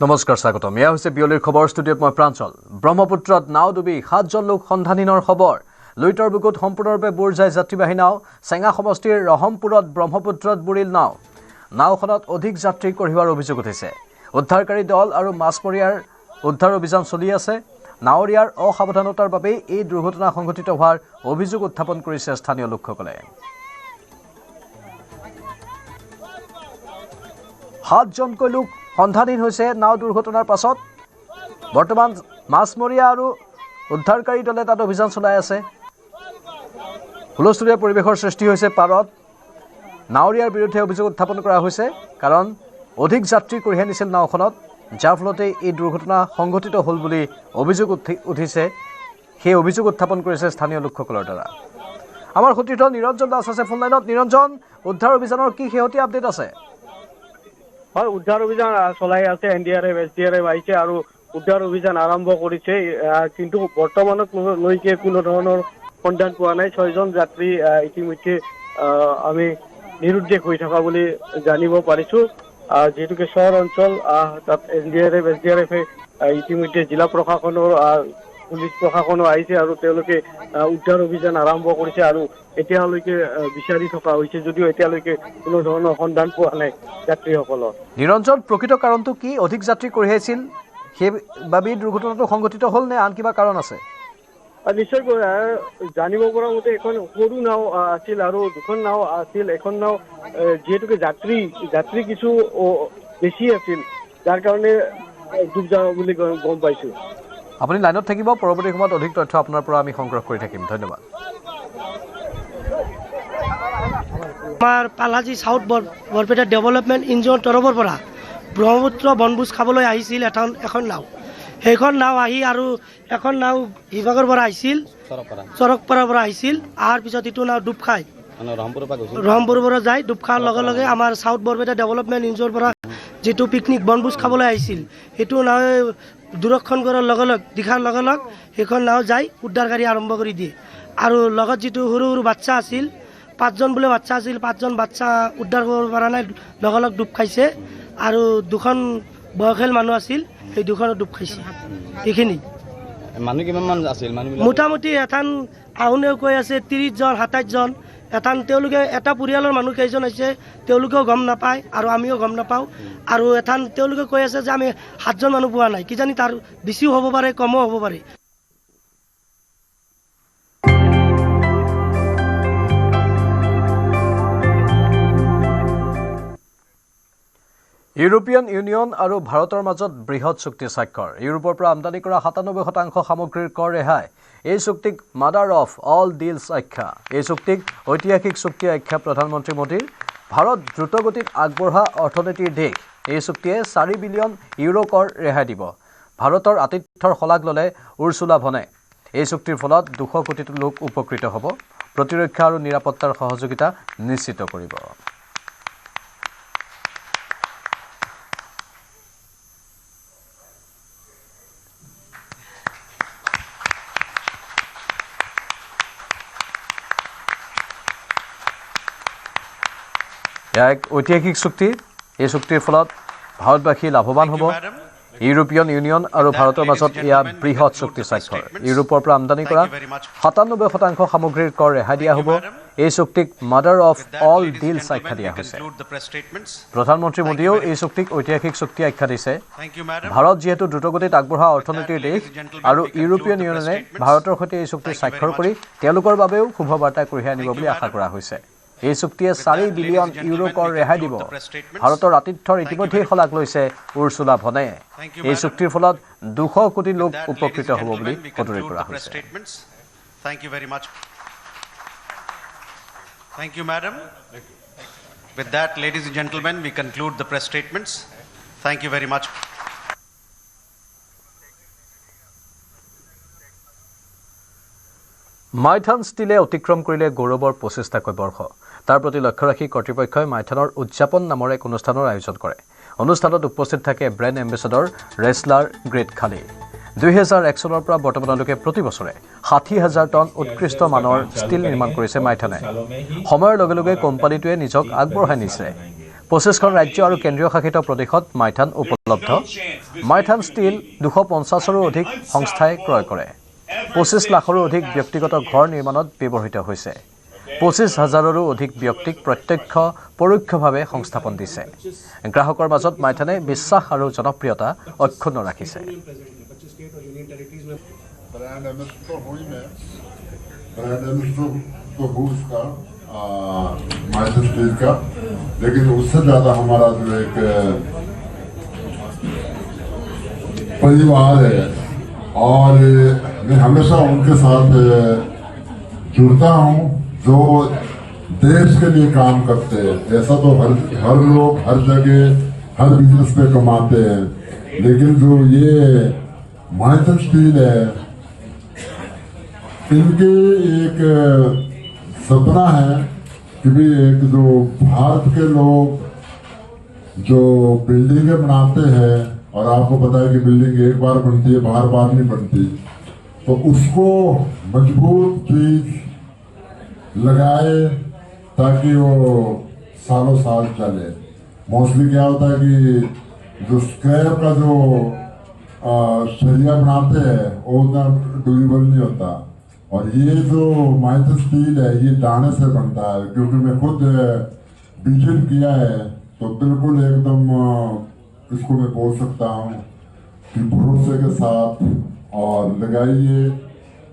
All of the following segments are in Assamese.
নমস্কাৰ স্বাগতম এয়া হৈছে বিয়লিৰ খবৰ ষ্টুডিঅ'ত মই প্ৰাঞ্চল ব্ৰহ্মপুত্ৰত নাও ডুবি 7জন লোক সন্ধানহীনৰ খবৰ লুইতৰ বুকুত সম্পূৰ্ণৰূপে বুৰ যায় যাত্ৰীবাহী নাও চেঙা সমষ্টিৰ ৰহমপুৰত ব্ৰহ্মপুত্ৰত বুৰিল নাওখনত অধিক যাত্ৰী কঢ়িওৱাৰ অভিযোগ উঠিছে উদ্ধাৰকাৰী দল আৰু মাছমৰীয়াৰ উদ্ধাৰ অভিযান চলি আছে নাৱৰীয়াৰ অসাৱধানতাৰ বাবে এই দুৰ্ঘটনা সংঘটিত হোৱাৰ অভিযোগ উত্থাপন কৰিছে স্থানীয় লোকসকলে 7জনকৈ লোক সন্ধানহীন হৈছে নাও দুৰ্ঘটনাৰ পাছত বৰ্তমান মাছমৰীয়া আৰু উদ্ধাৰকাৰী দলে তাত অভিযান চলাই আছে হুলস্থুলীয়া পৰিৱেশৰ সৃষ্টি হৈছে পাৰত নাৱৰীয়াৰ বিৰুদ্ধে অভিযোগ উত্থাপন কৰা হৈছে কাৰণ অধিক যাত্ৰী কঢ়িয়াই নিছিল নাওখনত যাৰ ফলতে এই দুৰ্ঘটনা সংঘটিত হ'ল বুলি অভিযোগ উঠিছে সেই অভিযোগ উত্থাপন কৰিছে স্থানীয় লোকসকলৰ দ্বাৰা আমাৰ সতীৰ্থ নিৰঞ্জন দাস আছে ফোন লাইনত নিৰঞ্জন উদ্ধাৰ অভিযানৰ কি শেহতীয়া আপডেট আছে হয় উদ্ধাৰ অভিযান চলাই আছে এনডিআৰএফ এছডিআৰএফ আহিছে আৰু উদ্ধাৰ অভিযান আৰম্ভ কৰিছে কিন্তু বৰ্তমানলৈকে কোনো ধৰণৰ সন্ধান পোৱা নাই 6জন যাত্ৰী ইতিমধ্যে আমি নিৰুদ্দেশ হৈ থকা বুলি জানিব পাৰিছো যেহেতুকে চহৰ অঞ্চল তাত এনডিআৰএফ এছডিআৰএফে ইতিমধ্যে জিলা প্ৰশাসনৰ পুলিচ প্ৰশাসনো আহিছে আৰু তেওঁলোকে উদ্ধাৰ অভিযান আৰম্ভ কৰিছে আৰু এতিয়ালৈকে বিচাৰি থকা হৈছে যদিও এতিয়ালৈকে কোনো ধৰণৰ সন্ধান পোৱা নাই যাত্ৰীসকলৰ নিৰঞ্জন প্ৰকৃত কাৰণটো কি অধিক যাত্ৰী কঢ়িয়াইছিল সেইবাবে দুৰ্ঘটনাটো সংঘটিত হ'ল নে আন কিবা কাৰণ আছে নিশ্চয়কৈ জানিব পৰা মতে এখন সৰু নাও আছিল আৰু দুখন নাও আছিল এখন নাও যিহেতুকে যাত্ৰী কিছু বেছি আছিল যাৰ কাৰণে ডুব যাব বুলি গম পাইছো আপুনি লাইনত থাকিব পৰৱৰ্তী সময়ত অধিক তথ্য আপোনাৰ পৰা আমি সংগ্ৰহ কৰি থাকিম ধন্যবাদ আমাৰ পালাজি সাউথ বৰপেটা ডেভেলপমেণ্ট ইঞ্জিনৰ তৰফৰ পৰা ব্ৰহ্মপুত্ৰ বনভোজ খাবলৈ আহিছিল এখন নাও সেইখন নাও আহি আৰু এখন নাও বিভাগৰ পৰা আহিছিল চৰকপাৰাৰ পৰা আহিছিল অহাৰ পিছত এইটো নাও ডুব খায় ৰহমপুৰৰ পৰা যায় ডুব খোৱাৰ লগে লগে আমাৰ সাউথ বৰপেটা ডেভেলপমেণ্ট ইঞ্জিনৰ পৰা যিটো পিকনিক বনভোজ খাবলৈ আহিছিল সেইটো নাৱে দূৰক্ষণ কৰাৰ লগে লগে দিখাৰ লগে লগে সেইখন নাও যায় উদ্ধাৰকাৰী আৰম্ভ কৰি দিয়ে আৰু লগত যিটো সৰু সৰু বাচ্চা আছিল 5জন বোলে বাচ্চা আছিল 5জন বাচ্চা উদ্ধাৰ কৰিব পৰা নাই লগে লগে ডুব খাইছে আৰু দুখন বয়সীয়াল মানুহ আছিল সেই দুখনত ডুব খাইছে এইখিনি মানুহ কিমান আছিল মোটামুটি এথান আহুনেও কৈ আছে 30জন 27জন এথান তেওঁলোকে এটা পৰিয়ালৰ মানুহ কেইজন হৈছে তেওঁলোকেও গম নাপায় আৰু আমিও গম নাপাওঁ আৰু এথান তেওঁলোকে কৈ আছে যে আমি 7জন মানুহ পোৱা নাই কিজানি তাৰ বেছিও হ'ব পাৰে কমো হ'ব পাৰে ইউৰোপিয়ান ইউনিয়ন আৰু ভাৰতৰ মাজত বৃহৎ চুক্তি স্বাক্ষৰ ইউৰোপৰ পৰা আমদানি কৰা 97% সামগ্ৰীৰ কৰ ৰেহাই এই চুক্তিক মাদাৰ অফ অল ডিলছ আখ্যা এই চুক্তিক ঐতিহাসিক চুক্তি আখ্যা প্ৰধানমন্ত্ৰী মোদীৰ ভাৰত দ্ৰুতগতিত আগবঢ়া অৰ্থনীতিৰ দেশ এই চুক্তিয়ে 4 বিলিয়ন ইউৰো কৰ ৰেহাই দিব ভাৰতৰ আতিথ্যৰ শলাগ ল'লে উৰ্চুলা ভনে এই চুক্তিৰ ফলত 200 কোটি লোক উপকৃত হ'ব প্ৰতিৰক্ষা আৰু নিৰাপত্তাৰ সহযোগিতা নিশ্চিত কৰিব এক ঐতিহাসিক চুক্তি এই চুক্তিৰ ফলত ভাৰতবাসী লাভৱান হ'ব ইউৰোপিয়ান ইউনিয়ন আৰু ভাৰতৰ মাজত এয়া বৃহৎ চুক্তি স্বাক্ষৰ ইউৰোপৰ পৰা আমদানি কৰা 97% সামগ্ৰীৰ কৰ ৰেহাই দিয়া হ'ব এই চুক্তিক মাদাৰ অফ অল ডিলছ আখ্যা দিয়া হৈছে প্ৰধানমন্ত্ৰী মোদীয়েও এই চুক্তিক ঐতিহাসিক চুক্তি আখ্যা দিছে ভাৰত যিহেতু দ্ৰুতগতিত আগবঢ়া অৰ্থনীতিৰ দেশ আৰু ইউৰোপিয়ান ইউনিয়নে ভাৰতৰ সৈতে এই চুক্তি স্বাক্ষৰ কৰি তেওঁলোকৰ বাবেও শুভবাৰ্তা কঢ়িয়াই আনিব বুলি আশা কৰা হৈছে এই চুক্তিয়ে 4 বিলিয়ন ইউৰো কৰ ৰেহাই দিব ভাৰতৰ আতিথ্যৰ ইতিমধ্যেই শলাগ লৈছে উৰ্চুলা ভনে এই চুক্তিৰ ফলত 200 কোটি লোক উপকৃত হ'ব বুলি সতৰি কৰা হৈছে Thank you, madam. With that, ladies and gentlemen, we conclude the press statements. Thank you very much. Maithon ষ্টিলে অতিক্ৰম কৰিলে গৌৰৱৰ 25টাকৈ বৰ্ষ তাৰ প্ৰতি লক্ষ্য ৰাখি কৰ্তৃপক্ষই মাইথানৰ উদযাপন নামৰ এক অনুষ্ঠানৰ আয়োজন কৰে অনুষ্ঠানত উপস্থিত থাকে ব্ৰেণ্ড এম্বেছাডৰ ৰেছলাৰ গ্ৰেট খালি 2001 চনৰ পৰা বৰ্তমানলৈকে প্ৰতি বছৰে 60,000 টন উৎকৃষ্ট মানৰ ষ্টিল নিৰ্মাণ কৰিছে মাইথানে সময়ৰ লগে লগে কোম্পানীটোৱে নিজক আগবঢ়াই নিছে 25খন ৰাজ্য আৰু কেন্দ্ৰীয় শাসিত প্ৰদেশত মাইথান উপলব্ধ মাইথান ষ্টীল 250ৰো অধিক সংস্থাই ক্ৰয় কৰে 25 লাখৰো অধিক ব্যক্তিগত ঘৰ নিৰ্মাণত ব্যৱহৃত হৈছে 25,000ৰো অধিক ব্যক্তিক প্ৰত্যক্ষ পৰোক্ষভাৱে সংস্থাপন দিছে গ্ৰাহকৰ মাজত মাইথানে বিশ্বাস আৰু জনপ্ৰিয়তা অক্ষুণ্ণ ৰাখিছে ब्रांड एम्बेसडर तो हुई मैं ब्रांड एम्बेसडर तो हूँ उसका माइथन स्टील का लेकिन उससे ज़्यादा हमारा जो एक परिवार है और मैं हमेशा उनके साथ जुड़ता हूँ जो देश के लिए काम करते हैं ऐसा तो हर लोग हर जगह हर बिजनेस पे कमाते हैं लेकिन जो ये माइथन स्टील है इनके एक सपना है कि भी एक जो भारत के लोग जो बिल्डिंगें बनाते हैं और आपको पता है कि बिल्डिंग एक बार बनती है बार बार नहीं बनती तो उसको मजबूत चीज लगाए ताकि वो सालों साल चले मोस्टली क्या होता है कि जो स्क्रैप का जो सरिया बनाते हैं वो उतना ड्यूरेबल नहीं होता और ये जो माइथन स्टील है ये दाने से बनता है क्योंकि मैं खुद विजिट किया है तो बिल्कुल एकदम इसको मैं बोल सकता हूँ कि भरोसे के साथ और लगाइए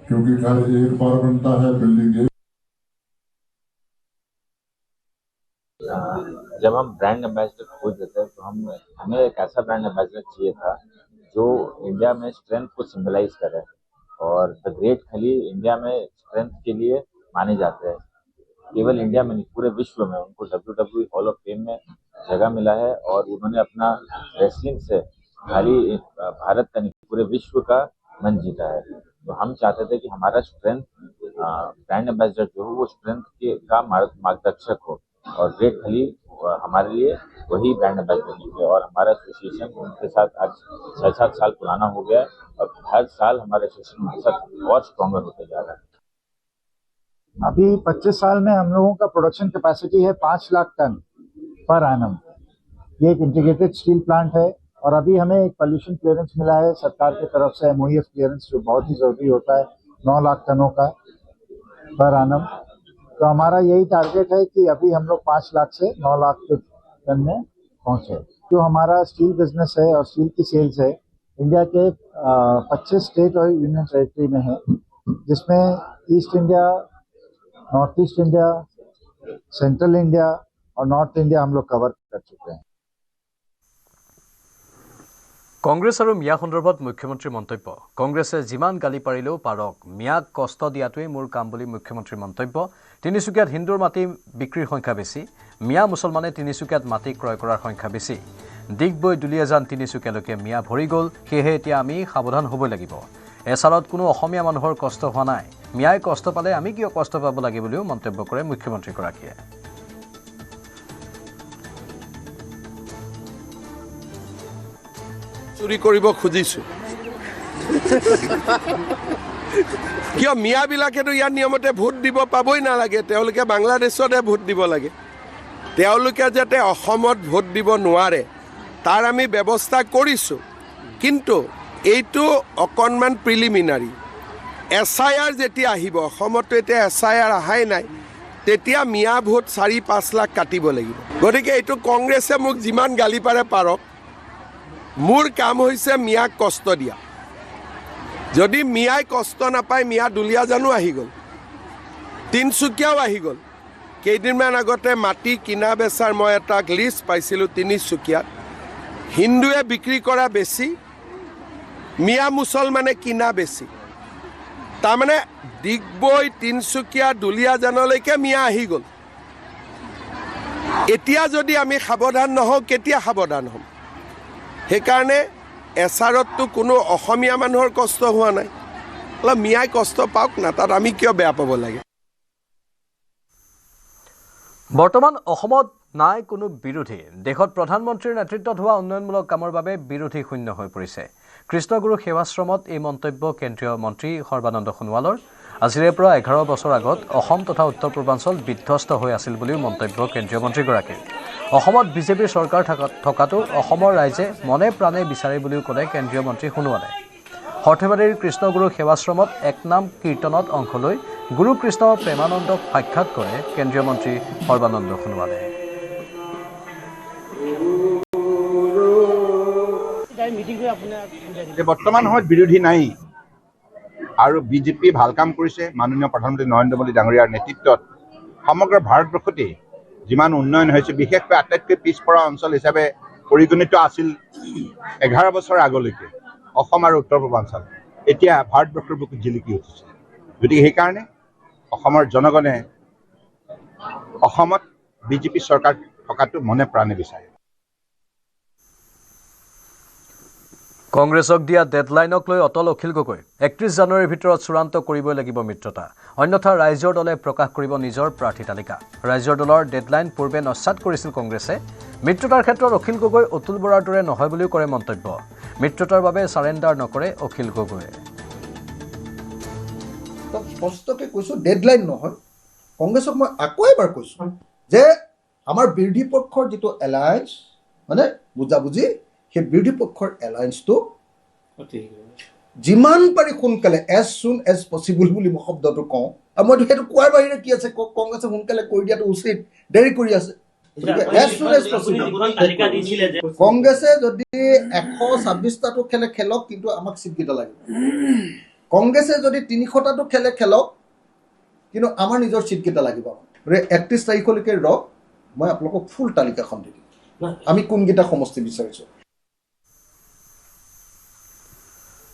क्योंकि घर एक बार बनता है बिल्डिंग एक जब हम ब्रांड एम्बेसडर खोज देते हैं तो हमें एक ऐसा ब्रांड एम्बेसडर चाहिए था जो इंडिया में स्ट्रेंथ को सिंबलाइज करे और द ग्रेट खली इंडिया में स्ट्रेंथ के लिए माने जाते हैं केवल इंडिया में नहीं पूरे विश्व में उनको WWE हॉल ऑफ फेम में जगह मिला है और उन्होंने अपना रेसलिंग से खाली भारत का नहीं पूरे विश्व का मन जीता है तो हम चाहते थे कि हमारा स्ट्रेंथ ब्रांड एम्बेसडर जो हो वो स्ट्रेंथ का मार्गदर्शक हो और ग्रेट खली हमारे लिए वही ब्रांड एम्बेसडर निकले और हमारा एसोसिएशन उनके साथ आज 6-7 साल पुराना हो गया और हर साल हमारा एसोसिएशन उनके साथ और स्ट्रॉन्गर होते जा रहा है अभी 25 साल में हम लोगों का प्रोडक्शन कैपेसिटी है 5 लाख टन पर एनम ये एक इंटीग्रेटेड स्टील प्लांट है और अभी हमें एक पोल्यूशन क्लियरेंस मिला है सरकार की तरफ से MOEF क्लियरेंस जो बहुत ही जरूरी होता है 9 लाख टनों का पर एनम तो हमारा यही टारगेट है कि अभी हम लोग 5 लाख से 9 लाख टन में पहुंचे जो हमारा स्टील बिजनेस है और स्टील की सेल्स है इंडिया के 25 स्टेट और यूनियन टेरिटरी में है जिसमें east India north east India central India और नॉर्थ इंडिया हम लोग कवर कर चुके हैं কংগ্ৰেছ আৰু মিয়া সন্দৰ্ভত মুখ্যমন্ত্ৰীৰ মন্তব্য কংগ্ৰেছে যিমান গালি পাৰিলেও পাৰক মিয়াক কষ্ট দিয়াটোৱে মোৰ কাম বুলি মুখ্যমন্ত্ৰীৰ মন্তব্য তিনিচুকীয়াত হিন্দুৰ মাটি বিক্ৰীৰ সংখ্যা বেছি মিয়া মুছলমানে তিনিচুকীয়াত মাটি ক্ৰয় কৰাৰ সংখ্যা বেছি দিগবৈ দুলিয়াজান তিনিচুকীয়ালৈকে মিয়া ভৰি গ'ল সেয়েহে এতিয়া আমি সাৱধান হ'ব লাগিব এছাৰত কোনো অসমীয়া মানুহৰ কষ্ট হোৱা নাই মিয়াই কষ্ট পালে আমি কিয় কষ্ট পাব লাগে বুলিও মন্তব্য কৰে মুখ্যমন্ত্ৰীগৰাকীয়ে চুৰি কৰিব খুজিছোঁ কিয় মিয়াবিলাকেতো ইয়াৰ নিয়মতে ভোট দিব পাবই নালাগে তেওঁলোকে বাংলাদেশতে ভোট দিব লাগে তেওঁলোকে যাতে অসমত ভোট দিব নোৱাৰে তাৰ আমি ব্যৱস্থা কৰিছোঁ কিন্তু এইটো অকণমান প্ৰিলিমিনাৰী SIR যেতিয়া আহিব অসমতো এতিয়া SIR আহাই নাই তেতিয়া মিয়া ভোট 4-5 লাখ কাটিব লাগিব গতিকে এইটো কংগ্ৰেছে মোক যিমান গালি পাৰে পাৰক মোৰ কাম হৈছে মিয়াক কষ্ট দিয়া যদি মিয়াই কষ্ট নাপায় মিয়া দুলিয়াজানো আহি গ'ল তিনিচুকীয়াও আহি গ'ল কেইদিনমান আগতে মাটি কিনা বেচাৰ মই এটা লিষ্ট পাইছিলোঁ তিনিচুকীয়াত হিন্দুৱে বিক্ৰী কৰা বেছি মিয়া মুছলমানে কিনা বেছি তাৰমানে দিগবৈ তিনিচুকীয়া দুলিয়াজানলৈকে মিয়া আহি গ'ল এতিয়া যদি আমি সাৱধান নহওঁ কেতিয়া সাৱধান হ'ম সেইকাৰণে এছাৰততো কোনো অসমীয়া মানুহৰ কষ্ট হোৱা নাই অলপ মিয়াই কষ্ট পাওক না তাত আমি কিয় বেয়া পাব লাগে বৰ্তমান অসমত নাই কোনো বিৰোধী দেশত প্ৰধানমন্ত্ৰীৰ নেতৃত্বত হোৱা উন্নয়নমূলক কামৰ বাবে বিৰোধী শূন্য হৈ পৰিছে কৃষ্ণগুৰু সেৱাশ্ৰমত এই মন্তব্য কেন্দ্ৰীয় মন্ত্ৰী সৰ্বানন্দ সোণোৱালৰ আজিৰে পৰা 11 বছৰ আগত অসম তথা উত্তৰ পূৰ্বাঞ্চল বিধ্বস্ত হৈ আছিল বুলিও মন্তব্য কেন্দ্ৰীয় মন্ত্ৰীগৰাকীৰ অসমত বিজেপিৰ চৰকাৰ থকাটো অসমৰ ৰাইজে মনে প্ৰাণে বিচাৰে বুলিও ক'লে কেন্দ্ৰীয় মন্ত্ৰী সোণোৱালে সৰ্থেবাৰীৰ কৃষ্ণগুৰু সেৱাশ্ৰমত একনাম কীৰ্তনত অংশ লৈ গুৰু কৃষ্ণ প্ৰেমানন্দক সাক্ষাৎ কৰে কেন্দ্ৰীয় মন্ত্ৰী সৰ্বানন্দ সোণোৱালে বৰ্তমান সময়ত বিৰোধী নাই আৰু বিজেপি ভাল কাম কৰিছে মাননীয় প্ৰধানমন্ত্ৰী নৰেন্দ্ৰ মোদী ডাঙৰীয়াৰ নেতৃত্বত সমগ্ৰ ভাৰতবৰ্ষতে যিমান উন্নয়ন হৈছে বিশেষকৈ আটাইতকৈ পিছপৰা অঞ্চল হিচাপে পৰিগণিত আছিল 11 বছৰ আগলৈকে অসম আৰু উত্তৰ পূৰ্বাঞ্চল এতিয়া ভাৰতবৰ্ষৰ বুকুত জিলিকি উঠিছে গতিকে সেইকাৰণে অসমৰ জনগণে অসমত বিজেপি চৰকাৰ থকাটো মনে প্ৰাণে বিচাৰে কংগ্ৰেছক দিয়া ডেডলাইনক লৈ অটল অখিল গগৈ 31 জানুৱাৰীৰ ভিতৰত চূড়ান্ত কৰিবই লাগিব মিত্ৰতা অন্যথা ৰাইজৰ দলে প্ৰকাশ কৰিব নিজৰ প্ৰাৰ্থী তালিকা ৰাইজৰ দলৰ ডেডলাইন পূৰ্বে নস্যাৎ কৰিছিল কংগ্ৰেছে মিত্ৰতাৰ ক্ষেত্ৰত অখিল গগৈ অতুল বৰাৰ দৰে নহয় বুলিও কৰে মন্তব্য মিত্ৰতাৰ বাবে সাৰেন্ডাৰ নকৰে অখিল গগৈয়ে স্পষ্টকৈ কৈছোঁ ডেডলাইন নহয় কংগ্ৰেছক মই আকৌ এবাৰ কৈছোঁ যে আমাৰ বিৰোধী পক্ষৰ যিটো এলায়েন্স মানে বুজাবুজি সেই বিৰোধী পক্ষৰ এলায়েন্সটো যিমান পাৰি সোনকালে এজ চুন এজ পচিবল বুলি মই শব্দটো কওঁ আৰু মই সেইটো কোৱাৰ বাহিৰে কি আছে কংগ্ৰেছে সোনকালে কৰি দিয়াটো উচিত দেৰি কৰি আছে কংগ্ৰেছে যদি 126টাটো খেলে খেলক কিন্তু আমাক চিটকেইটা লাগিব কংগ্ৰেছে যদি 300টাটো খেলে খেলক কিন্তু আমাৰ নিজৰ চিটকেইটা লাগিব 31 তাৰিখলৈকে ৰক মই আপোনালোকক ফুল তালিকাখন দি দিম আমি কোনকেইটা সমষ্টি বিচাৰিছোঁ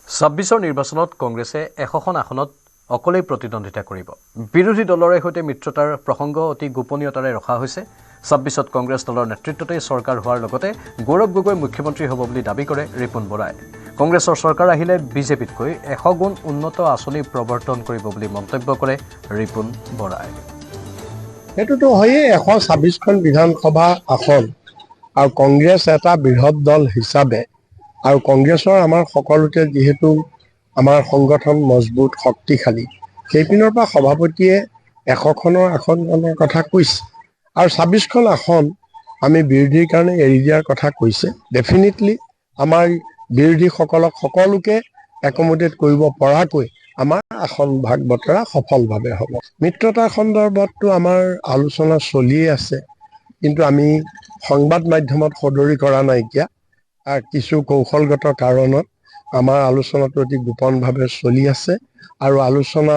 26ৰ নিৰ্বাচনত কংগ্ৰেছে 100খন আসনত অকলেই প্ৰতিদ্বন্দ্বিতা কৰিব বিৰোধী দলৰে সৈতে মিত্ৰতাৰ প্ৰসংগ অতি গোপনীয়তাৰে ৰখা হৈছে 26ত কংগ্ৰেছ দলৰ নেতৃত্বতে চৰকাৰ হোৱাৰ লগতে গৌৰৱ গগৈ মুখ্যমন্ত্ৰী হ'ব বুলি দাবী কৰে ৰিপুণ বৰাই কংগ্ৰেছৰ চৰকাৰ আহিলে বিজেপিতকৈ 100 গুণ উন্নত আঁচনি প্ৰৱৰ্তন কৰিব বুলি মন্তব্য কৰে ৰিপুণ বৰাই এইটোতো হয়ে 126খন বিধানসভা আসন আৰু কংগ্ৰেছ এটা বৃহৎ দল হিচাপে আৰু কংগ্ৰেছৰ আমাৰ সকলোতে যেহেতু আমাৰ সংগঠন মজবুত শক্তিশালী সেইপিনৰ পৰা সভাপতিয়ে 100খনৰ আসনৰ কথা কৈছে আৰু 26খন আসন আমি বিৰোধীৰ কাৰণে এৰি দিয়াৰ কথা কৈছে ডেফিনেটলি আমাৰ বিৰোধীসকলক সকলোকে একমোডেট কৰিব পৰাকৈ আমাৰ আসন ভাগ বতৰা সফলভাৱে হ'ব মিত্ৰতাৰ সন্দৰ্ভতটো আমাৰ আলোচনা চলিয়ে আছে কিন্তু আমি সংবাদ মাধ্যমত সদৰি কৰা নাইকিয়া কিছু কৌশলগত কাৰণত আমাৰ আলোচনাটো অতি গোপনভাৱে চলি আছে আৰু আলোচনা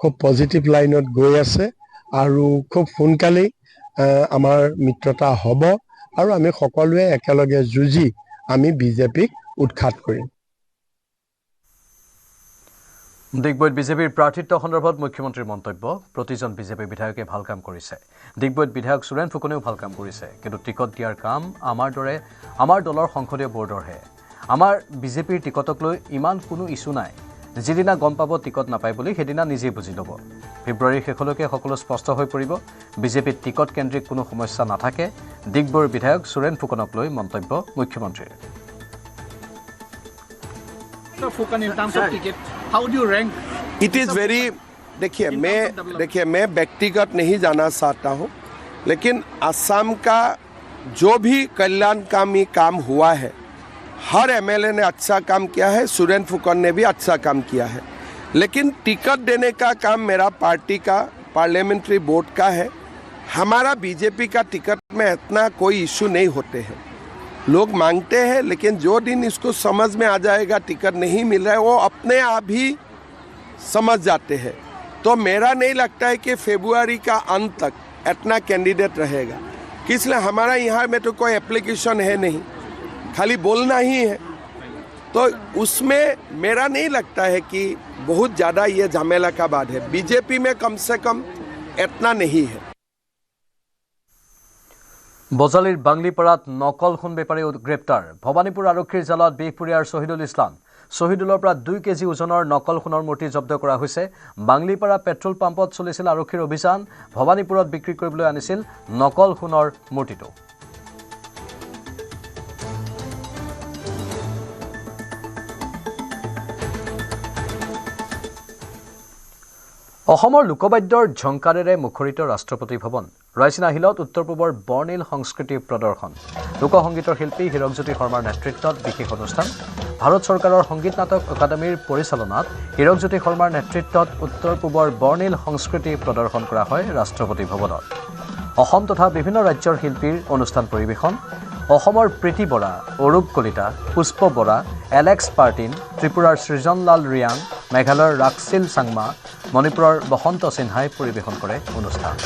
খুব পজিটিভ লাইনত গৈ আছে আৰু খুব সোনকালেই আমাৰ মিত্ৰতা হ'ব আৰু আমি সকলোৱে একেলগে যুঁজি আমি বিজেপিক উৎখাত কৰিম ডিগবৈত বিজেপিৰ প্ৰাৰ্থিত্ব সন্দৰ্ভত মুখ্যমন্ত্ৰীৰ মন্তব্য প্ৰতিজন বিজেপি বিধায়কে ভাল কাম কৰিছে ডিগবৈত বিধায়ক সুৰেন ফুকনেও ভাল কাম কৰিছে কিন্তু টিকট দিয়াৰ কাম আমাৰ দলৰ সংসদীয় বৰ্ডৰহে আমাৰ বিজেপিৰ টিকটক লৈ ইমান কোনো ইছ্যু নাই যিদিনা গম পাব টিকট নাপায় বুলি সেইদিনা নিজেই বুজি ল'ব ফেব্ৰুৱাৰীৰ শেষলৈকে সকলো স্পষ্ট হৈ পৰিব বিজেপিত টিকট কেন্দ্ৰিক কোনো সমস্যা নাথাকে ডিগবৈৰ বিধায়ক সুৰেন ফুকনক লৈ মন্তব্য মুখ্যমন্ত্ৰীৰ इट इज़ वेरी देखिए मैं व्यक्तिगत नहीं जाना चाहता हूँ लेकिन असम का जो भी कल्याणकामी काम हुआ है हर एमएलए ने अच्छा काम किया है सुरेन फुकन ने भी अच्छा काम किया है लेकिन टिकट देने का काम मेरा पार्टी का पार्लियामेंट्री बोर्ड का है हमारा बीजेपी का टिकट में इतना कोई इशू नहीं होते हैं लोग मांगते हैं लेकिन जो दिन इसको समझ में आ जाएगा टिकट नहीं मिल रहा है वो अपने आप ही समझ जाते हैं तो मेरा नहीं लगता है कि फरवरी का अंत तक इतना कैंडिडेट रहेगा इसलिए हमारा यहाँ में तो कोई एप्लीकेशन है नहीं खाली बोलना ही है तो उसमें मेरा नहीं लगता है कि बहुत ज़्यादा ये झमेला का बात है बीजेपी में कम से कम इतना नहीं है বজালিৰ বাংলিপাৰাত নকল সোণ বেপাৰী গ্ৰেপ্তাৰ ভবানীপুৰ আৰক্ষীৰ জালত বিহপুৰীয়াৰ শহীদুল ইছলাম শহীদুলৰ পৰা 2 কেজি ওজনৰ নকল সোণৰ মূৰ্তি জব্দ কৰা হৈছে বাংলিপাৰা পেট্ৰল পাম্পত চলিছিল আৰক্ষীৰ অভিযান ভবানীপুৰত বিক্ৰী কৰিবলৈ আনিছিল নকল সোণৰ মূৰ্তিটো অসমৰ লোকবাদ্যৰ ঝংকাৰেৰে মুখৰিত ৰাষ্ট্ৰপতি ভৱন ৰাইচিনা হিলত উত্তৰ-পূবৰ বৰ্ণিল সংস্কৃতি প্ৰদৰ্শন লোকসংগীতৰ শিল্পী হীৰকজ্যোতি শৰ্মাৰ নেতৃত্বত বিশেষ অনুষ্ঠান ভাৰত চৰকাৰৰ সংগীত নাটক একাডেমীৰ পৰিচালনাত হীৰকজ্যোতি শৰ্মাৰ নেতৃত্বত উত্তৰ-পূবৰ বৰ্ণিল সংস্কৃতি প্ৰদৰ্শন কৰা হয় ৰাষ্ট্ৰপতি ভৱনত অসম তথা বিভিন্ন ৰাজ্যৰ শিল্পীৰ অনুষ্ঠান পৰিৱেশন অসমৰ প্ৰীতি বৰা অৰূপ কলিতা পুষ্প বৰা এলেক্স পাৰ্টিন ত্ৰিপুৰাৰ সৃজনলাল ৰিয়াং মেঘালয়ৰ ৰাক্সিল চাংমা মণিপুৰৰ বসন্ত সিনহাই পৰিৱেশন কৰে অনুষ্ঠান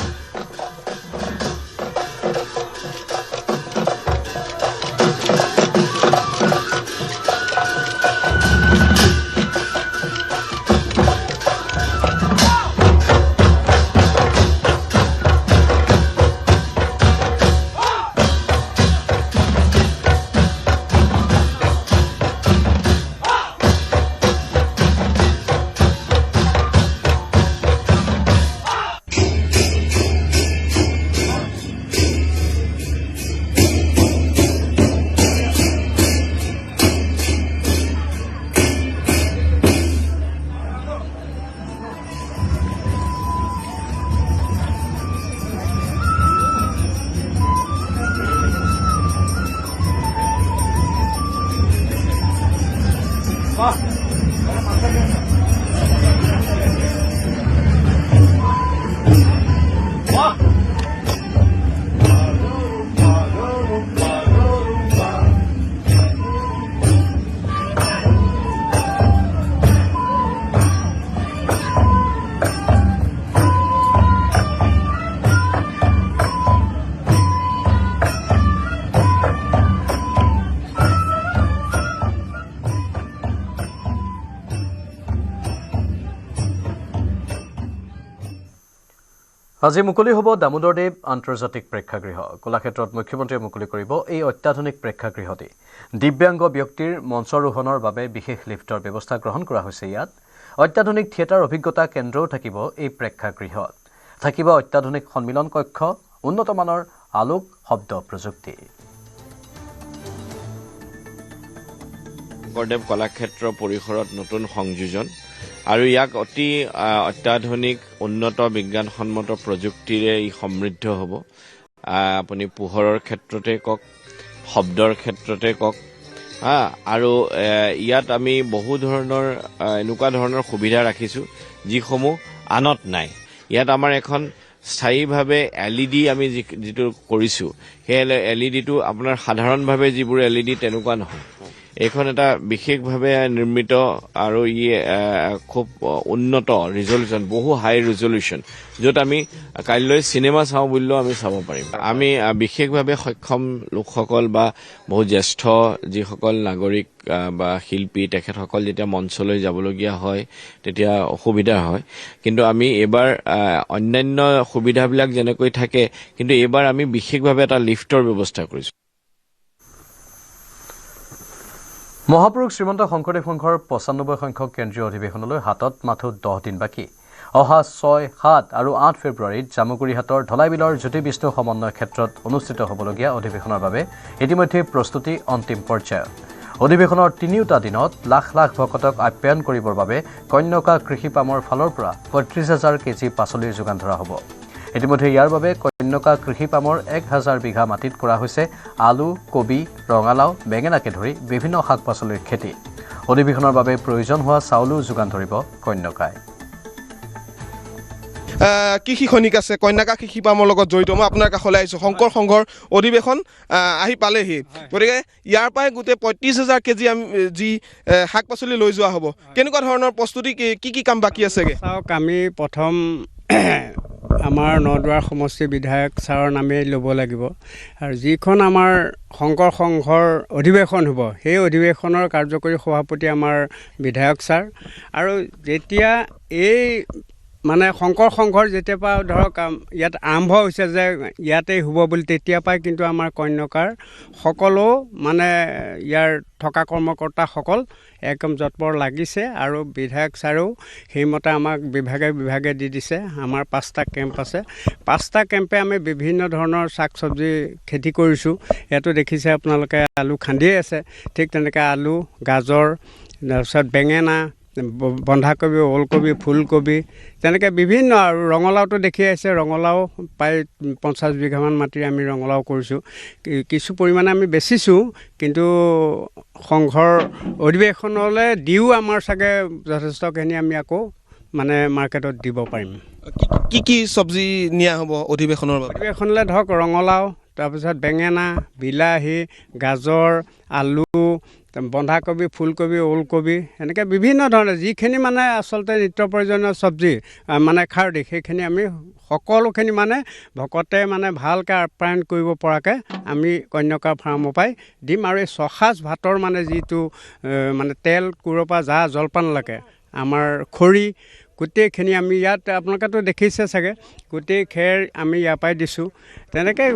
আজি মুকলি হ'ব দামোদৰদেৱ আন্তৰ্জাতিক প্ৰেক্ষাগৃহ কলাক্ষেত্ৰত মুখ্যমন্ত্ৰীয়ে মুকলি কৰিব এই অত্যাধুনিক প্ৰেক্ষাগৃহটি দিব্যাংগ ব্যক্তিৰ মঞ্চাৰোহণৰ বাবে বিশেষ লিফ্টৰ ব্যৱস্থা গ্ৰহণ কৰা হৈছে ইয়াত অত্যাধুনিক থিয়েটাৰ অভিজ্ঞতা কেন্দ্ৰও থাকিব এই প্ৰেক্ষাগৃহত থাকিব অত্যাধুনিক সন্মিলন কক্ষ উন্নত মানৰ আলোক শব্দ প্ৰযুক্তি শংকৰদেৱ কলাক্ষেত্ৰ পৰিসৰত নতুন সংযোজন আৰু ইয়াক অতি অত্যাধুনিক উন্নত বিজ্ঞানসন্মত প্ৰযুক্তিৰে ই সমৃদ্ধ হ'ব আপুনি পোহৰৰ ক্ষেত্ৰতে কক শব্দৰ ক্ষেত্ৰতে কক আৰু ইয়াত আমি বহু ধৰণৰ এনেকুৱা ধৰণৰ সুবিধা ৰাখিছোঁ যিসমূহ আনত নাই ইয়াত আমাৰ এখন স্থায়ীভাৱে LED আমি যিটো কৰিছোঁ সেই LEDটো আপোনাৰ সাধাৰণভাৱে যিবোৰ LED তেনেকুৱা নহয় এখন এটা বিশেষভাৱে নিৰ্মিত আৰু ই খুব উন্নত ৰিজলিউশ্যন বহু হাই ৰিজলিউশ্যন য'ত আমি কাইলৈ চিনেমা চাওঁ বুলিলেও আমি চাব পাৰিম আমি বিশেষভাৱে সক্ষম লোকসকল বা বহু জ্যেষ্ঠ যিসকল নাগৰিক বা শিল্পী তেখেতসকল যেতিয়া মঞ্চলৈ যাবলগীয়া হয় তেতিয়া অসুবিধা হয় কিন্তু আমি এইবাৰ অন্যান্য সুবিধাবিলাক যেনেকৈ থাকে কিন্তু এইবাৰ আমি বিশেষভাৱে এটা লিফ্টৰ ব্যৱস্থা কৰিছোঁ মহাপুৰুষ শ্ৰীমন্ত শংকৰদেৱ সংঘৰ ৯৫ সংখ্যক কেন্দ্ৰীয় অধিৱেশনলৈ হাতত মাথো 10 দিন বাকী অহা 6, 7 আৰু 8 ফেব্ৰুৱাৰীত জামুগুৰিহাটৰ ধলাইবিলৰ জ্যোতি বিষ্ণু সমন্বয় ক্ষেত্ৰত অনুষ্ঠিত হ'বলগীয়া অধিৱেশনৰ বাবে ইতিমধ্যে প্ৰস্তুতি অন্তিম পৰ্যায়ত অধিৱেশনৰ তিনিওটা দিনত লাখ লাখ ভকতক আপ্যায়ন কৰিবৰ বাবে কন্যকা কৃষি পামৰ ফালৰ পৰা ৩৫,০০০ কেজি পাচলিৰ যোগান ধৰা হ'ব ইতিমধ্যে ইয়াৰ বাবে কন্যকা কৃষি পামৰ ১,০০০ বিঘা মাটিত কৰা হৈছে আলু কবি ৰঙালাও বেঙেনাকে ধৰি বিভিন্ন শাক পাচলিৰ খেতি অধিৱেশনৰ বাবে প্ৰয়োজন হোৱা চাউলো যোগান ধৰিব কন্যকাই কৃষি খনিক আছে কন্যাকা কৃষি পামৰ লগত জড়িত মই আপোনাৰ কাষলৈ আহিছোঁ শংকৰ সংঘৰ অধিৱেশন আহি পালেহি গতিকে ইয়াৰ পৰাই গোটেই ৩৫,০০০ কেজি আমি যি শাক পাচলি লৈ যোৱা হ'ব কেনেকুৱা ধৰণৰ প্ৰস্তুতি কি কাম বাকী আছেগৈ চাওক আমি প্ৰথম আমাৰ নদুৱাৰ সমষ্টি বিধায়ক ছাৰৰ নামে ল'ব লাগিব আৰু যিখন আমাৰ শংকৰ সংঘৰ অধিৱেশন হ'ব সেই অধিৱেশনৰ কাৰ্যকৰী সভাপতি আমাৰ বিধায়ক ছাৰ আৰু যেতিয়া এই মানে শংকৰ সংঘৰ যেতিয়াৰ পৰা ধৰক ইয়াত আৰম্ভ হৈছে যে ইয়াতেই হ'ব বুলি তেতিয়াৰ পৰাই কিন্তু আমাৰ কন্যকাৰ সকলো মানে ইয়াৰ থকা কৰ্মকৰ্তাসকল একদম যৎপৰ লাগিছে আৰু বিধায়ক ছাৰেও সেইমতে আমাক বিভাগে দি দিছে আমাৰ 5টা কেম্প আছে 5টা কেম্পে আমি বিভিন্ন ধৰণৰ শাক চব্জি খেতি কৰিছোঁ ইয়াতো দেখিছে আপোনালোকে আলু খান্দিয়ে আছে ঠিক তেনেকৈ আলু গাজৰ তাৰপিছত বেঙেনা বন্ধাকবি, ওলকবি, ফুলকবি, তেনেকৈ বিভিন্ন আৰু ৰঙালাওটো দেখি আহিছে। ৰঙালাও প্ৰায় 50 বিঘামান মাটি আমি ৰঙালাও কৰিছোঁ। কিছু পৰিমাণে আমি বেচিছোঁ, কিন্তু সংঘৰ অধিৱেশনলৈ দিও আমাৰ চাগে যথেষ্টখিনি আমি আকৌ মানে মাৰ্কেটত দিব পাৰিম। কি চব্জি নিয়া হ'ব অধিৱেশনৰ বাবে? অধিৱেশনলৈ ধৰক ৰঙালাও, তাৰপিছত বেঙেনা, বিলাহী, গাজৰ, আলু, বন্ধাকবি, ফুলকবি, ওলকবি, এনেকৈ বিভিন্ন ধৰণৰ যিখিনি মানে আচলতে নিত্য প্ৰয়োজনীয় চব্জি মানে খাৰদি, সেইখিনি আমি সকলোখিনি মানে ভকতে মানে ভালকৈ আপ্যায়ন কৰিব পৰাকৈ আমি কন্যকা ফাৰ্মৰ পৰাই দিম। আৰু এই 6 সাঁজ ভাতৰ মানে যিটো মানে তেল কোৰৰ পৰা যা জলপানলৈকে আমাৰ খৰি গোটেইখিনি আমি ইয়াত আপোনালোকেতো দেখিছে চাগে, গোটেই খেৰ আমি ইয়াৰ পৰাই দিছোঁ। তেনেকৈ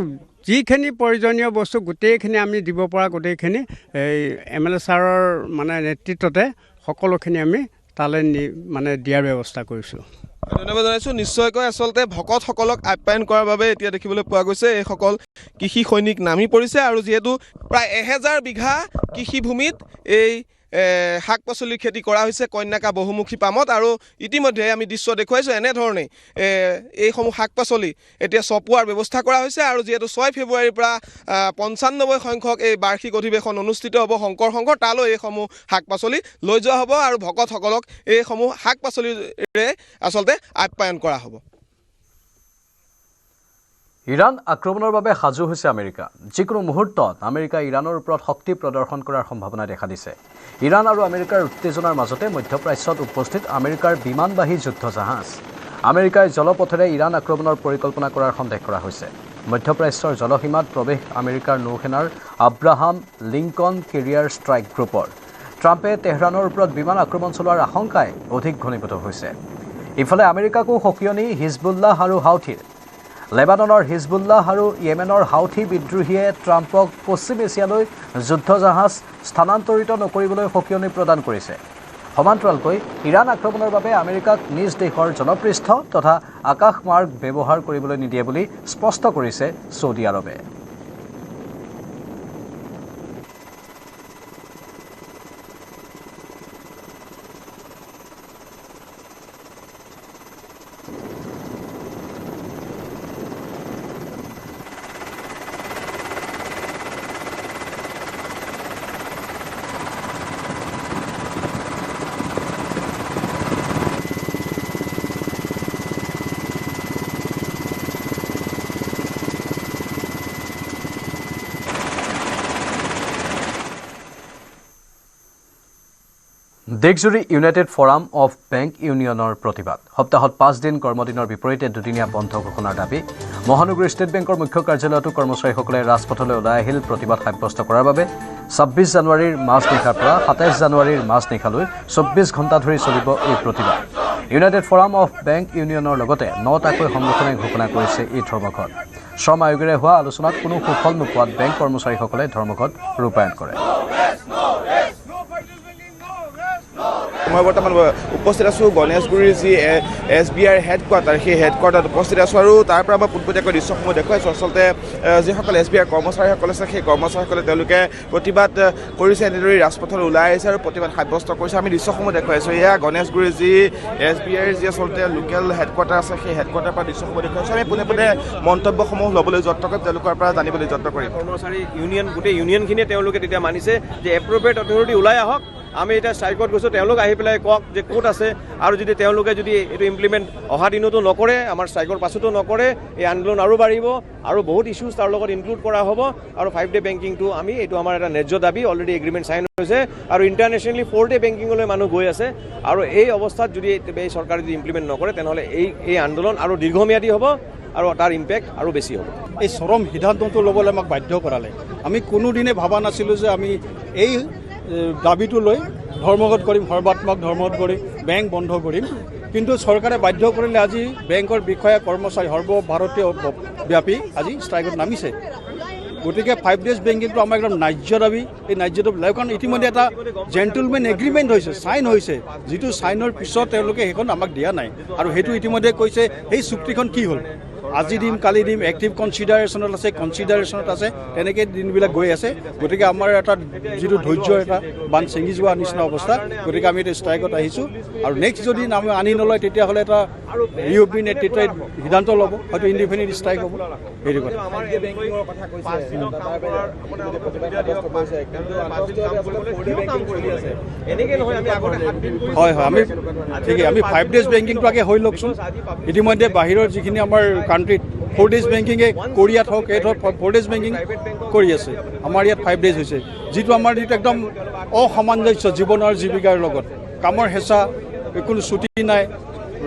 যিখিনি প্ৰয়োজনীয় বস্তু গোটেইখিনি আমি দিব পৰা গোটেইখিনি এই MLA ছাৰৰ মানে নেতৃত্বতে সকলোখিনি আমি তালৈ মানে দিয়াৰ ব্যৱস্থা কৰিছোঁ। ধন্যবাদ জনাইছোঁ। নিশ্চয়কৈ আচলতে ভকতসকলক আপ্যায়ন কৰাৰ বাবে এতিয়া দেখিবলৈ পোৱা গৈছে এইসকল কৃষি সৈনিক নামি পৰিছে। আৰু যিহেতু প্ৰায় 1000 বিঘা কৃষিভূমিত এই শাক পাচলিৰ খেতি কৰা হৈছে কন্যাকা বহুমুখী পামত। আৰু ইতিমধ্যে আমি দৃশ্য দেখুৱাইছোঁ এনেধৰণে এইসমূহ শাক পাচলি এতিয়া চপোৱাৰ ব্যৱস্থা কৰা হৈছে। আৰু যিহেতু 6 ফেব্ৰুৱাৰীৰ পৰা 95 সংখ্যক এই বাৰ্ষিক অধিৱেশন অনুষ্ঠিত হ'ব শংকৰ সংঘৰ, তালৈ এইসমূহ শাক পাচলি লৈ যোৱা হ'ব আৰু ভকতসকলক এইসমূহ শাক পাচলিৰে আচলতে আপ্যায়ন কৰা হ'ব। ইৰাণ আক্ৰমণৰ বাবে সাজু হৈছে আমেৰিকা। যিকোনো মুহূৰ্তত আমেৰিকা ইৰাণৰ ওপৰত শক্তি প্ৰদৰ্শন কৰাৰ সম্ভাৱনা দেখা দিছে। ইৰাণ আৰু আমেৰিকাৰ উত্তেজনাৰ মাজতে মধ্যপ্ৰাচ্যত উপস্থিত আমেৰিকাৰ বিমানবাহী যুদ্ধজাহাজ। আমেৰিকাই জলপথেৰে ইৰাণ আক্ৰমণৰ পৰিকল্পনা কৰাৰ সন্দেহ কৰা হৈছে। মধ্যপ্ৰাচ্যৰ জলসীমাত প্ৰৱেশ আমেৰিকাৰ নৌসেনাৰ আব্ৰাহাম লিংকন কেৰিয়াৰ ষ্ট্ৰাইক গ্ৰুপৰ। ট্ৰাম্পে তেহৰানৰ ওপৰত বিমান আক্ৰমণ চলোৱাৰ আশংকাই অধিক ঘনীভূত হৈছে। ইফালে আমেৰিকাকো সকিয়নি হিজবুল্লাহ আৰু হাউথিৰ। লেবাননৰ হিজবুল্লাহ আৰু য়েমেনৰ হাউথি বিদ্ৰোহীয়ে ট্ৰাম্পক পশ্চিম এছিয়ালৈ যুদ্ধজাহাজ স্থানান্তৰিত নকৰিবলৈ সকিয়নি প্ৰদান কৰিছে। সমান্তৰালকৈ ইৰাণ আক্ৰমণৰ বাবে আমেৰিকাক নিজ দেশৰ জলপৃষ্ঠ তথা আকাশ মাৰ্গ ব্যৱহাৰ কৰিবলৈ নিদিয়ে বুলি স্পষ্ট কৰিছে ছৌদি আৰবে। দেশজুৰি ইউনাইটেড ফৰাম অফ বেংক ইউনিয়নৰ প্ৰতিবাদ। সপ্তাহত 5 দিন কৰ্মদিনৰ বিপৰীতে দুদিনীয়া বন্ধ ঘোষণাৰ দাবী। মহানগৰী ষ্টেট বেংকৰ মুখ্য কাৰ্যালয়তো কৰ্মচাৰীসকলে ৰাজপথলৈ ওলাই আহিল প্ৰতিবাদ সাব্যস্ত কৰাৰ বাবে। 26 জানুৱাৰীৰ মাজনিশাৰ পৰা 27 জানুৱাৰীৰ মাজনিশালৈ 24 ঘণ্টা ধৰি চলিব এই প্ৰতিবাদ। ইউনাইটেড ফৰাম অফ বেংক ইউনিয়নৰ লগতে 9টাকৈ সংগঠনে ঘোষণা কৰিছে এই ধৰ্মঘট। শ্ৰম আয়োগেৰে হোৱা আলোচনাত কোনো সুফল নোপোৱাত বেংক কৰ্মচাৰীসকলে ধৰ্মঘট ৰূপায়ণ কৰে। মই বৰ্তমান উপস্থিত আছোঁ গণেশগুৰিৰ যি SBIৰ হেডকোৱাৰ্টাৰ, সেই হেডকোৱাৰ্টাৰত উপস্থিত আছোঁ। আৰু তাৰ পৰা মই পোনপটীয়াকৈ দৃশ্যসমূহ দেখুৱাইছোঁ। আচলতে যিসকল SBIৰ কৰ্মচাৰীসকল আছে সেই কৰ্মচাৰীসকলে তেওঁলোকে প্ৰতিবাদ কৰিছে, এনেদৰে ৰাজপথলৈ ওলাই আহিছে আৰু প্ৰতিবাদ সাব্যস্ত কৰিছে। আমি দৃশ্যসমূহ দেখুৱাইছোঁ। এয়া গণেশগুৰিৰ যি SBIৰ যি আচলতে লোকেল হেডকোৱাৰ্টাৰ আছে সেই হেডকোৱাৰ্টাৰৰ পৰা দৃশ্যসমূহ দেখুৱাইছোঁ। আমি পোনে পোনে মন্তব্যসমূহ ল'বলৈ যত্ন কৰিম, তেওঁলোকৰ পৰা জানিবলৈ যত্ন কৰিম। কৰ্মচাৰী ইউনিয়ন গোটেই ইউনিয়নখিনিয়ে তেওঁলোকে তেতিয়া মানিছে যে এপ্ৰপ্ৰিয়েট অথৰিটি ওলাই আহক, আমি এতিয়া ষ্ট্ৰাইকত গৈছোঁ, তেওঁলোক আহি পেলাই কওক যে ক'ত আছে। আৰু যদি তেওঁলোকে যদি এইটো ইমপ্লিমেণ্ট অহা দিনতো নকৰে, আমাৰ ষ্ট্ৰাইকৰ পাছতো নকৰে, এই আন্দোলন আৰু বাঢ়িব আৰু বহুত ইছ্যুজ তাৰ লগত ইনক্লুড কৰা হ'ব। আৰু 5-ডে বেংকিংটো আমি এইটো আমাৰ এটা ন্যায্য দাবী, অলৰেডি এগ্ৰিমেণ্ট চাইন হৈছে আৰু ইণ্টাৰনেশ্যনেলি 4-ডে বেংকিঙলৈ মানুহ গৈ আছে। আৰু এই অৱস্থাত যদি এই চৰকাৰে যদি ইমপ্লিমেণ্ট নকৰে তেনেহ'লে এই আন্দোলন আৰু দীৰ্ঘম্যাদী হ'ব আৰু তাৰ ইম্পেক্ট আৰু বেছি হ'ব। এই চৰম সিদ্ধান্তটো ল'বলৈ আমাক বাধ্য কৰালে। আমি কোনোদিনে ভবা নাছিলোঁ যে আমি এই দাবীটো লৈ ধৰ্মঘট কৰিম, সৰ্বাত্মক ধৰ্মঘট কৰিম, বেংক বন্ধ কৰিম। কিন্তু চৰকাৰে বাধ্য কৰিলে আজি বেংকৰ বিষয়া কৰ্মচাৰী সৰ্বভাৰতীয় ব্যাপী আজি ষ্ট্ৰাইকত নামিছে। গতিকে 5 ডেজ বেংকিংটো আমাৰ একদম ন্যায্য দাবী। এই ন্যায্যটো লাগিব, কাৰণ ইতিমধ্যে এটা জেণ্টলমেন এগ্ৰিমেণ্ট হৈছে, চাইন হৈছে, যিটো চাইনৰ পিছত তেওঁলোকে সেইখন আমাক দিয়া নাই। আৰু সেইটো ইতিমধ্যে কৈছে সেই চুক্তিখন কি হ'ল। আজি দিম কালি দিম এক্টিভ কনচিডাৰেশ্যনত আছে তেনেকৈ দিনবিলাক গৈ আছে গতিকে আমাৰ এটা যিটো ধৈৰ্য এটা বান ছিঙি যোৱা নিচিনা অৱস্থা গতিকে আমি এতিয়া ষ্ট্ৰাইকত আহিছোঁ আৰু নেক্সট যদি আমি আনি নলয় তেতিয়াহ'লে এটা ইউপি নেতৃত্বই সিদ্ধান্ত ল'ব হয়তো ইণ্ডিপেণ্ডেণ্ট ষ্ট্ৰাইক হ'ব সেইটো কথা হয় হয় আমি ঠিকেই আমি 5 ডেজ বেংকিংটো আগে হৈ লওকচোন ইতিমধ্যে বাহিৰৰ যিখিনি আমাৰ কাণ্ট্ৰিত 4 ডেজ বেংকিঙে কোৰিয়াত হওক এই হওক 4 ডেজ বেংকিং কৰি আছে আমাৰ ইয়াত 5 ডেজ হৈছে যিটো আমাৰ যিটো একদম অসামঞ্জস্য জীৱন আৰু জীৱিকাৰ লগত কামৰ হেঁচা কোনো ছুটি নাই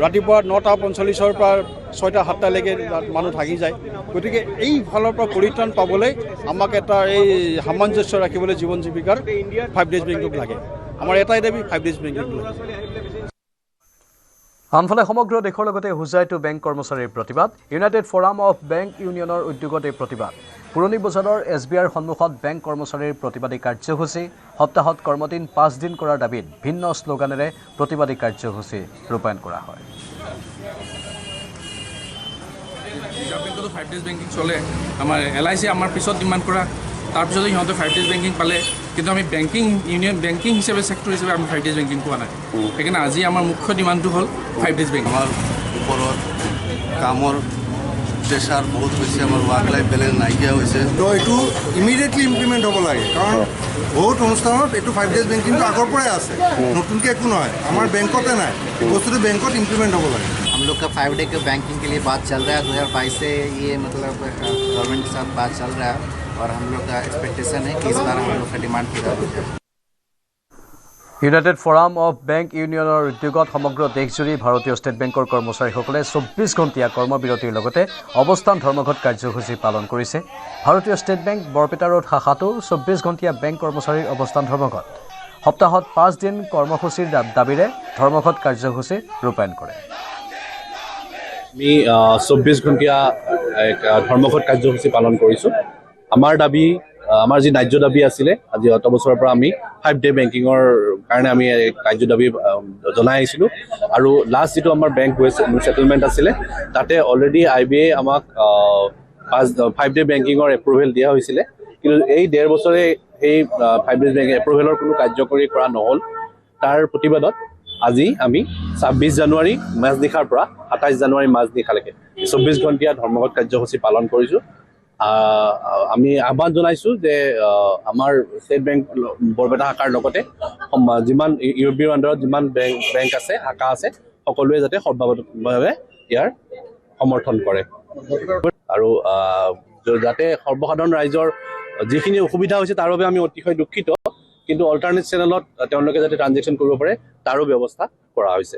ৰাতিপুৱা 9:45 পৰা 6-7লৈকে মানুহ থাকি যায় গতিকে এই ফালৰ পৰা পৰিত্ৰাণ পাবলৈ আমাক এটা এই সামঞ্জস্য ৰাখিবলৈ জীৱন জীৱিকাৰ 5 ডেজ বেংকিং লাগে আমাৰ এটাই দাবী 5 ডেজ বেংকিং লাগে আনফালে সমগ্ৰ দেশৰ লগতে হুজাইতো বেংক কৰ্মচাৰীৰ প্ৰতিবাদ ইউনাইটেড ফৰাম অফ বেংক ইউনিয়নৰ উদ্যোগত এই প্ৰতিবাদ পুৰণি বজাৰৰ SBIৰ সন্মুখত বেংক কৰ্মচাৰীৰ প্ৰতিবাদী কাৰ্যসূচী সপ্তাহত কৰ্মদিন 5 দিন কৰাৰ দাবীত ভিন্ন শ্লোগানেৰে প্ৰতিবাদী কাৰ্যসূচী ৰূপায়ণ কৰা হয় বেংকতো 5 ডেজ বেংকিং চলে আমাৰ LIC আমাৰ পিছত ডিমাণ্ড কৰা তাৰপিছতে সিহঁতে 5 ডেজ বেংকিং পালে কিন্তু আমি বেংকিং ইউনিয়ন বেংকিং হিচাপে সেক্টৰ হিচাপে আমি 5 ডেজ বেংকিং পোৱা নাই সেইকাৰণে আজি আমাৰ মুখ্য ডিমাণ্ডটো হ'ল 5 ডেজ বেংকিং আমাৰ ওপৰত কামৰ প্ৰেছাৰ বহুত হৈছে আমাৰ ৱাৰ্ক লাইফ বেলেঞ্চ নাইকিয়া হৈছে তো এইটো ইমিডিয়েটলি ইমপ্লিমেণ্ট হ'ব লাগে কাৰণ বহুত অনুষ্ঠানত এইটো 5 ডেজ বেংকিংটো আগৰ পৰাই আছে নতুনকৈ একো নহয় আমাৰ বেংকতে নাই বস্তুটো বেংকত ইমপ্লিমেণ্ট হ'ব লাগে हम लोग का 5 डे के बैंकिंग के लिए बात चल रहा है 2022 से ये मतलब गवर्नमेंट के साथ बात चल रहा है और हम लोग का एक्सपेक्टेशन है कि इस बार हम लोग का डिमांड पूरा हो जाए ইউনাইটেড ফৰাম অফ বেংক ইউনিয়নৰ উদ্যোগত সমগ্ৰ দেশজুৰি ভাৰতীয় ষ্টেট বেংকৰ কৰ্মচাৰীসকলে 24 ঘণ্টীয়া কৰ্মবিৰতিৰ লগতে অৱস্থান ধৰ্মঘট কাৰ্যসূচী পালন কৰিছে ভাৰতীয় ষ্টেট বেংক বৰপেটা ৰোড শাখাতো 24 ঘণ্টীয়া বেংক কৰ্মচাৰীৰ অৱস্থান ধৰ্মঘট সপ্তাহত 5 দিন কৰ্মসূচীৰ দাবীৰে ধৰ্মঘট কাৰ্যসূচী ৰূপায়ণ কৰে আমি 24 ঘণ্টীয়া এক ধৰ্মঘট কাৰ্যসূচী পালন কৰিছোঁ আমাৰ দাবী আমাৰ যি ন্যায্য দাবী আছিলে আজি অত বছৰৰ পৰা আমি 5 ডে বেংকিঙৰ কাৰণে আমি ন্যায্য দাবী জনাই আহিছিলোঁ আৰু লাষ্ট যিটো আমাৰ বেংক সেটেলমেণ্ট আছিলে তাতে অলৰেডি IBA আমাক 5 ডে বেংকিঙৰ এপ্ৰুভেল দিয়া হৈছিলে কিন্তু এই 1.5 বছৰে এই 5 ডে বেংকিং এপ্ৰুভেলৰ কোনো কাৰ্যকৰী কৰা নহ'ল তাৰ প্ৰতিবাদত আজি আমি 26 জানুৱাৰী মাজনিশাৰ পৰা 27 জানুৱাৰী মাজনিশালৈকে 24 ঘণ্টীয়া ধৰ্মঘট কাৰ্যসূচী পালন কৰিছোঁ আমি আহ্বান জনাইছোঁ যে আমাৰ ষ্টেট বেংক বৰপেটা শাখাৰ লগতে যিমান ইউৰোপীয় আণ্ডাৰত যিমান বেংক আছে শাখা আছে সকলোৱে যাতে সৰ্বভাৱে ইয়াৰ সমৰ্থন কৰে আৰু যাতে সৰ্বসাধাৰণ ৰাইজৰ যিখিনি অসুবিধা হৈছে তাৰ বাবে আমি অতিশয় দুঃখিত কিন্তু অল্টাৰনেট চেনেলত তেওঁলোকে যাতে ট্ৰানজেকশ্যন কৰিব পাৰে তাৰো ব্যৱস্থা কৰা হৈছে